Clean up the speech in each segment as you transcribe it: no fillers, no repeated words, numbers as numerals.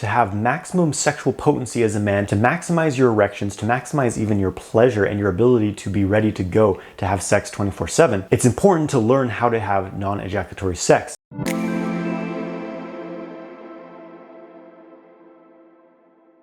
To have maximum sexual potency as a man, to maximize your erections, to maximize even your pleasure and your ability to be ready to go to have sex 24/7, it's important to learn how to have non-ejaculatory sex.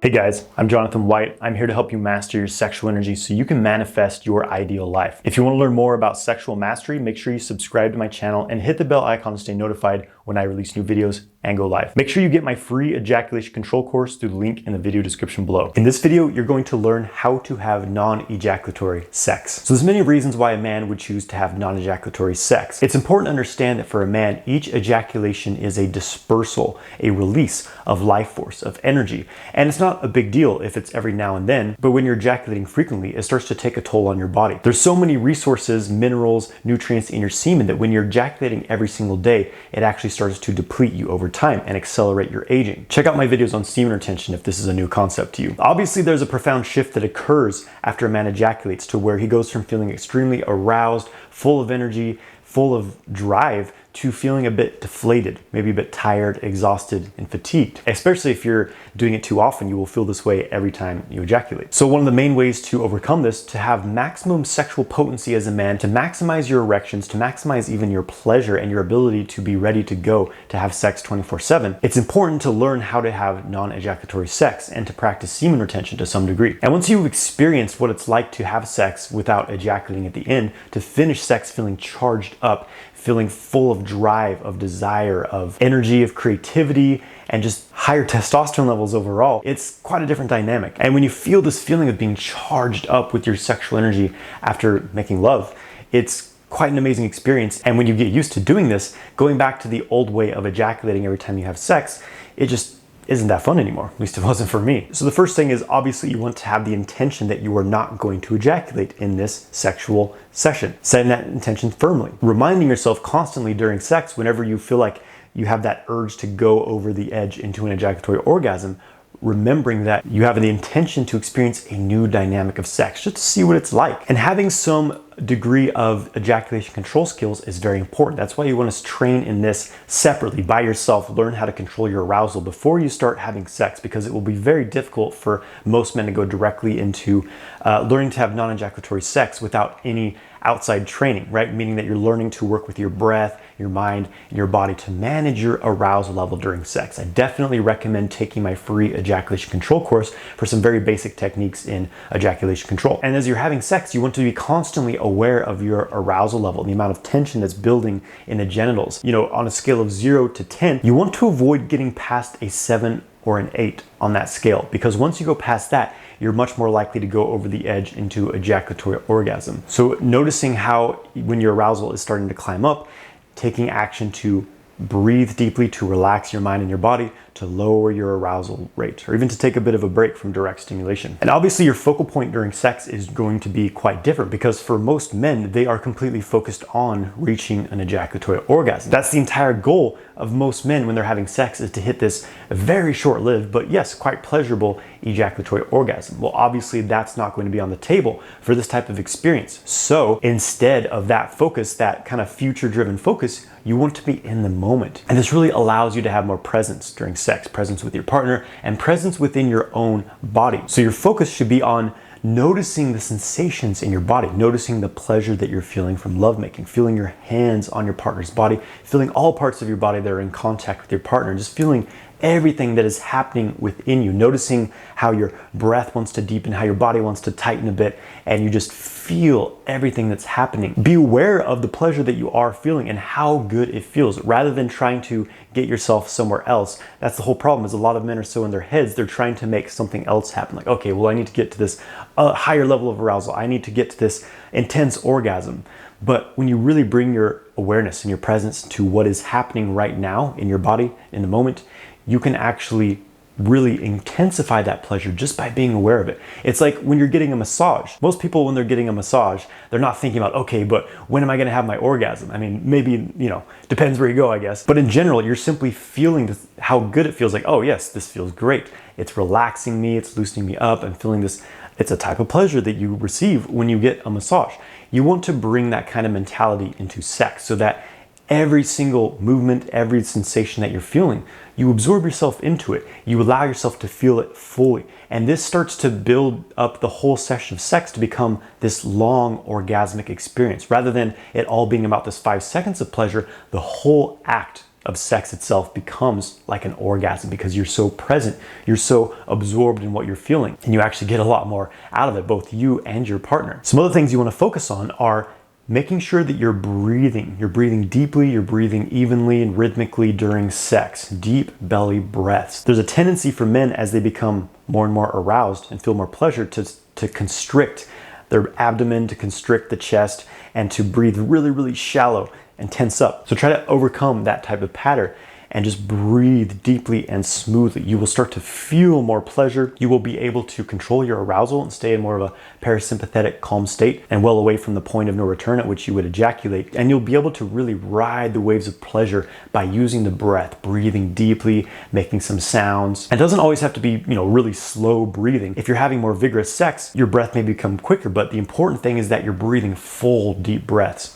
Hey guys, I'm Jonathan White. I'm here to help you master your sexual energy so you can manifest your ideal life. If you want to learn more about sexual mastery, make sure you subscribe to my channel and hit the bell icon to stay notified when I release new videos and go live. Make sure you get my free ejaculation control course through the link in the video description below. In this video, you're going to learn how to have non-ejaculatory sex. So there's many reasons why a man would choose to have non-ejaculatory sex. It's important to understand that for a man, each ejaculation is a dispersal, a release of life force, of energy. And it's not a big deal if it's every now and then, but when you're ejaculating frequently, it starts to take a toll on your body. There's so many resources, minerals, nutrients in your semen that when you're ejaculating every single day, it actually starts to deplete you over time and accelerate your aging. Check out my videos on semen retention if this is a new concept to you. Obviously, there's a profound shift that occurs after a man ejaculates to where he goes from feeling extremely aroused, full of energy, full of drive, to feeling a bit deflated, maybe a bit tired, exhausted, and fatigued. Especially if you're doing it too often, you will feel this way every time you ejaculate. So one of the main ways to overcome this, to have maximum sexual potency as a man, to maximize your erections, to maximize even your pleasure and your ability to be ready to go to have sex 24/7, it's important to learn how to have non-ejaculatory sex and to practice semen retention to some degree. And once you've experienced what it's like to have sex without ejaculating at the end, to finish sex feeling charged up, feeling full of drive, of desire, of energy, of creativity, and just higher testosterone levels overall, it's quite a different dynamic. And when you feel this feeling of being charged up with your sexual energy after making love, it's quite an amazing experience. And when you get used to doing this, going back to the old way of ejaculating every time you have sex, it just isn't that fun anymore. At least it wasn't for me. So the first thing is obviously you want to have the intention that you are not going to ejaculate in this sexual session. Setting that intention firmly. Reminding yourself constantly during sex, whenever you feel like you have that urge to go over the edge into an ejaculatory orgasm, remembering that you have the intention to experience a new dynamic of sex, just to see what it's like. And having some degree of ejaculation control skills is very important. That's why you want to train in this separately by yourself, learn how to control your arousal before you start having sex, because it will be very difficult for most men to go directly into learning to have non-ejaculatory sex without any outside training, right? Meaning that you're learning to work with your breath, your mind, and your body to manage your arousal level during sex. I definitely recommend taking my free ejaculation control course for some very basic techniques in ejaculation control. And as you're having sex, you want to be constantly aware of your arousal level, the amount of tension that's building in the genitals. You know, on a scale of 0 to 10, you want to avoid getting past a 7 or an 8 on that scale, because once you go past that, you're much more likely to go over the edge into ejaculatory orgasm. So noticing how when your arousal is starting to climb up, taking action to breathe deeply, to relax your mind and your body, to lower your arousal rate, or even to take a bit of a break from direct stimulation. And obviously your focal point during sex is going to be quite different, because for most men, they are completely focused on reaching an ejaculatory orgasm. That's the entire goal of most men when they're having sex, is to hit this very short-lived, but yes, quite pleasurable ejaculatory orgasm. Well, obviously that's not going to be on the table for this type of experience. So instead of that focus, that kind of future-driven focus, you want to be in the moment. And this really allows you to have more presence during sex, presence with your partner, and presence within your own body. So your focus should be on noticing the sensations in your body, noticing the pleasure that you're feeling from lovemaking, feeling your hands on your partner's body, feeling all parts of your body that are in contact with your partner, just feeling everything that is happening within you, noticing how your breath wants to deepen, how your body wants to tighten a bit, and you just feel everything that's happening. Be aware of the pleasure that you are feeling and how good it feels, rather than trying to get yourself somewhere else. That's the whole problem, is a lot of men are so in their heads, they're trying to make something else happen. Like, okay, well, I need to get to this higher level of arousal. I need to get to this intense orgasm. But when you really bring your awareness and your presence to what is happening right now in your body, in the moment, you can actually really intensify that pleasure just by being aware of it. It's like when you're getting a massage. Most people, when they're getting a massage, they're not thinking about, okay, but when am I going to have my orgasm? I mean, maybe, you know, depends where you go, I guess. But in general, you're simply feeling this, how good it feels. Like, oh yes, this feels great. It's relaxing me. It's loosening me up. I'm feeling this. It's a type of pleasure that you receive when you get a massage. You want to bring that kind of mentality into sex, so that every single movement, every sensation that you're feeling, you absorb yourself into it. You allow yourself to feel it fully. And this starts to build up the whole session of sex to become this long orgasmic experience. Rather than it all being about this 5 seconds of pleasure, the whole act of sex itself becomes like an orgasm because you're so present, you're so absorbed in what you're feeling, and you actually get a lot more out of it, both you and your partner. Some other things you want to focus on are making sure that you're breathing. You're breathing deeply, you're breathing evenly and rhythmically during sex. Deep belly breaths. There's a tendency for men as they become more and more aroused and feel more pleasure to constrict their abdomen, to constrict the chest, and to breathe really, really shallow and tense up. So try to overcome that type of pattern and just breathe deeply and smoothly. You will start to feel more pleasure. You will be able to control your arousal and stay in more of a parasympathetic calm state and well away from the point of no return at which you would ejaculate. And you'll be able to really ride the waves of pleasure by using the breath, breathing deeply, making some sounds. It doesn't always have to be, really slow breathing. If you're having more vigorous sex, your breath may become quicker, but the important thing is that you're breathing full, deep breaths.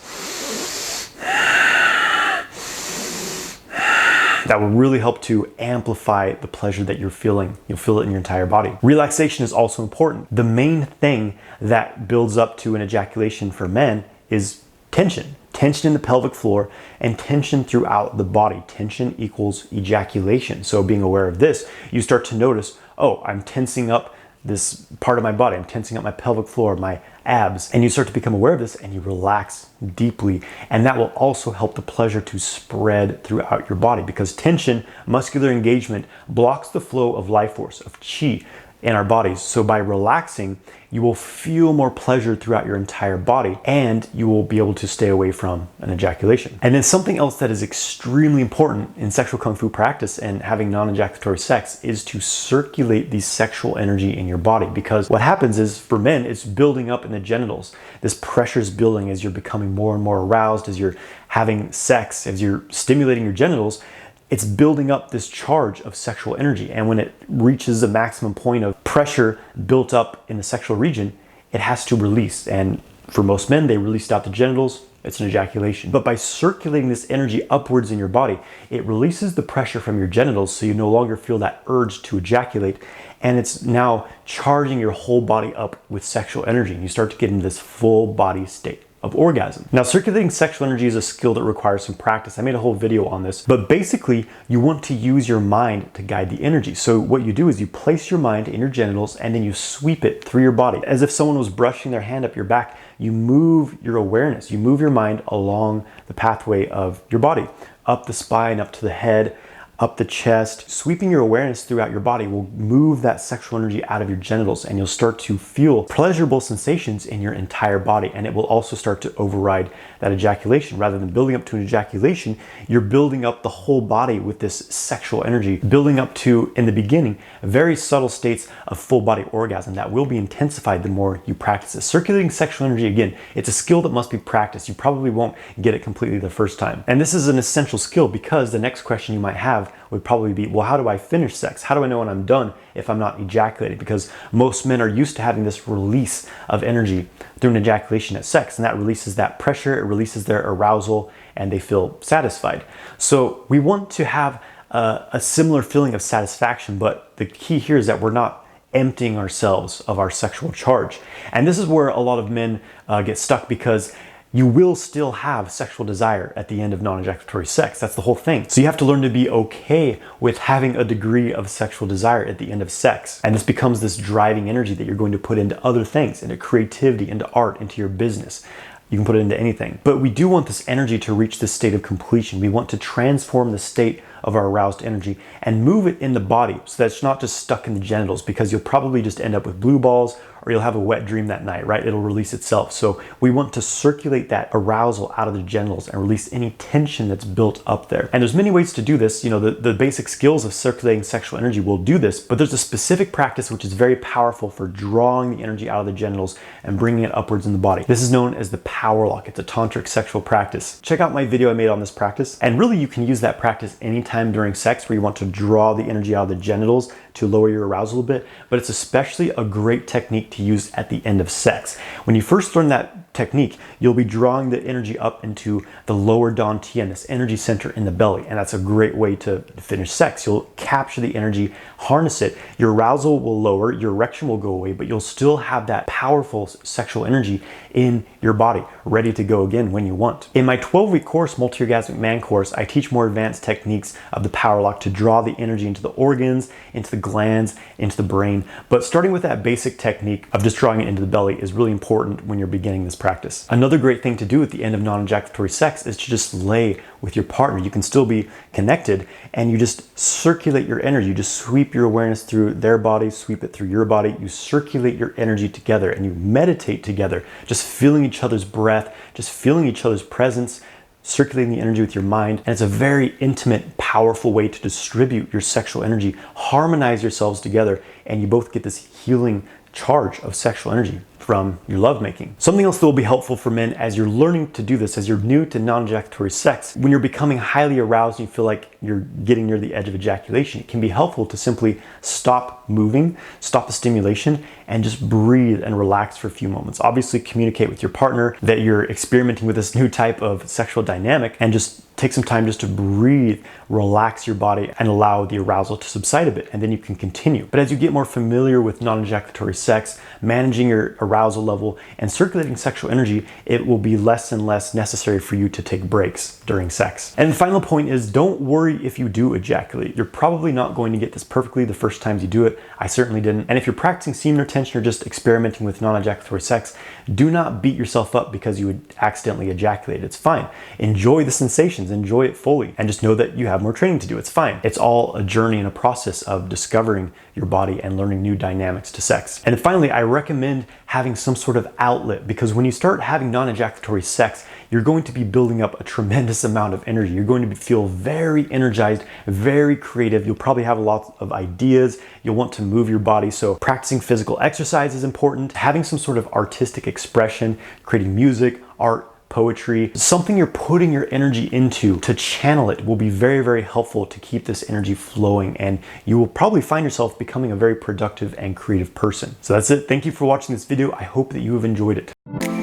That will really help to amplify the pleasure that you're feeling. You'll feel it in your entire body. Relaxation is also important. The main thing that builds up to an ejaculation for men is tension. Tension in the pelvic floor and tension throughout the body. Tension equals ejaculation. So being aware of this, you start to notice, oh, I'm tensing up this part of my body. I'm tensing up my pelvic floor, my abs, and you start to become aware of this and you relax deeply. And that will also help the pleasure to spread throughout your body because tension, muscular engagement, blocks the flow of life force, of chi in our bodies. So by relaxing, you will feel more pleasure throughout your entire body and you will be able to stay away from an ejaculation. And then something else that is extremely important in sexual kung fu practice and having non-ejaculatory sex is to circulate the sexual energy in your body, because what happens is for men, it's building up in the genitals. This pressure is building as you're becoming more and more aroused, as you're having sex, as you're stimulating your genitals. It's building up this charge of sexual energy. And when it reaches a maximum point of pressure built up in the sexual region, it has to release. And for most men, they release out the genitals, it's an ejaculation. But by circulating this energy upwards in your body, it releases the pressure from your genitals so you no longer feel that urge to ejaculate. And it's now charging your whole body up with sexual energy. And you start to get into this full body state of orgasm. Now, circulating sexual energy is a skill that requires some practice. I made a whole video on this, but basically you want to use your mind to guide the energy. So what you do is you place your mind in your genitals and then you sweep it through your body. As if someone was brushing their hand up your back, you move your awareness, you move your mind along the pathway of your body, up the spine, up to the head, up the chest. Sweeping your awareness throughout your body will move that sexual energy out of your genitals and you'll start to feel pleasurable sensations in your entire body. And it will also start to override that ejaculation. Rather than building up to an ejaculation, you're building up the whole body with this sexual energy, building up to, in the beginning, very subtle states of full body orgasm that will be intensified the more you practice it. Circulating sexual energy, again, it's a skill that must be practiced. You probably won't get it completely the first time. And this is an essential skill because the next question you might have would probably be, well, how do I finish sex? How do I know when I'm done if I'm not ejaculating? Because most men are used to having this release of energy through an ejaculation at sex, and that releases that pressure, it releases their arousal, and they feel satisfied. So we want to have a similar feeling of satisfaction, but the key here is that we're not emptying ourselves of our sexual charge. And this is where a lot of men get stuck, because you will still have sexual desire at the end of non-ejaculatory sex. That's the whole thing. So you have to learn to be okay with having a degree of sexual desire at the end of sex. And this becomes this driving energy that you're going to put into other things, into creativity, into art, into your business. You can put it into anything. But we do want this energy to reach this state of completion. We want to transform the state of our aroused energy and move it in the body so that it's not just stuck in the genitals, because you'll probably just end up with blue balls or you'll have a wet dream that night, right? It'll release itself. So we want to circulate that arousal out of the genitals and release any tension that's built up there. And there's many ways to do this. You know, the basic skills of circulating sexual energy will do this, but there's a specific practice which is very powerful for drawing the energy out of the genitals and bringing it upwards in the body. This is known as the power lock. It's a tantric sexual practice. Check out my video I made on this practice. And really you can use that practice anytime during sex where you want to draw the energy out of the genitals to lower your arousal a bit, but it's especially a great technique to use at the end of sex. When you first learn that technique, you'll be drawing the energy up into the lower dantian, this energy center in the belly, and that's a great way to finish sex. You'll capture the energy, harness it, your arousal will lower, your erection will go away, but you'll still have that powerful sexual energy in your body, ready to go again when you want. In my 12-week course, Multi-Orgasmic Man course, I teach more advanced techniques of the power lock to draw the energy into the organs, into the glands, into the brain. But starting with that basic technique of just drawing it into the belly is really important when you're beginning this practice. Another great thing to do at the end of non-ejaculatory sex is to just lay with your partner. You can still be connected and you just circulate your energy. You just sweep your awareness through their body, sweep it through your body. You circulate your energy together and you meditate together, just feeling each other's breath, just feeling each other's presence, circulating the energy with your mind. And it's a very intimate, powerful way to distribute your sexual energy, harmonize yourselves together, and you both get this healing charge of sexual energy from your lovemaking. Something else that will be helpful for men as you're learning to do this, as you're new to non-ejaculatory sex, when you're becoming highly aroused and you feel like you're getting near the edge of ejaculation, it can be helpful to simply stop moving, stop the stimulation, and just breathe and relax for a few moments. Obviously, communicate with your partner that you're experimenting with this new type of sexual dynamic and just take some time just to breathe, relax your body, and allow the arousal to subside a bit, and then you can continue. But as you get more familiar with non-ejaculatory sex, managing your arousal level, and circulating sexual energy, it will be less and less necessary for you to take breaks during sex. And the final point is, don't worry if you do ejaculate. You're probably not going to get this perfectly the first times you do it. I certainly didn't. And if you're practicing semen retention or just experimenting with non-ejaculatory sex, do not beat yourself up because you would accidentally ejaculate. It's fine. Enjoy the sensations, enjoy it fully, and just know that you have more training to do. It's fine. It's all a journey and a process of discovering your body and learning new dynamics to sex. And then finally, I recommend having some sort of outlet, because when you start having non-ejaculatory sex, you're going to be building up a tremendous amount of energy. You're going to feel very energized, very creative. You'll probably have a lot of ideas. You'll want to move your body. So practicing physical exercise is important. Having some sort of artistic expression, creating music, art, poetry, something you're putting your energy into to channel it will be very, very helpful to keep this energy flowing, and you will probably find yourself becoming a very productive and creative person. So that's it. Thank you for watching this video. I hope that you have enjoyed it.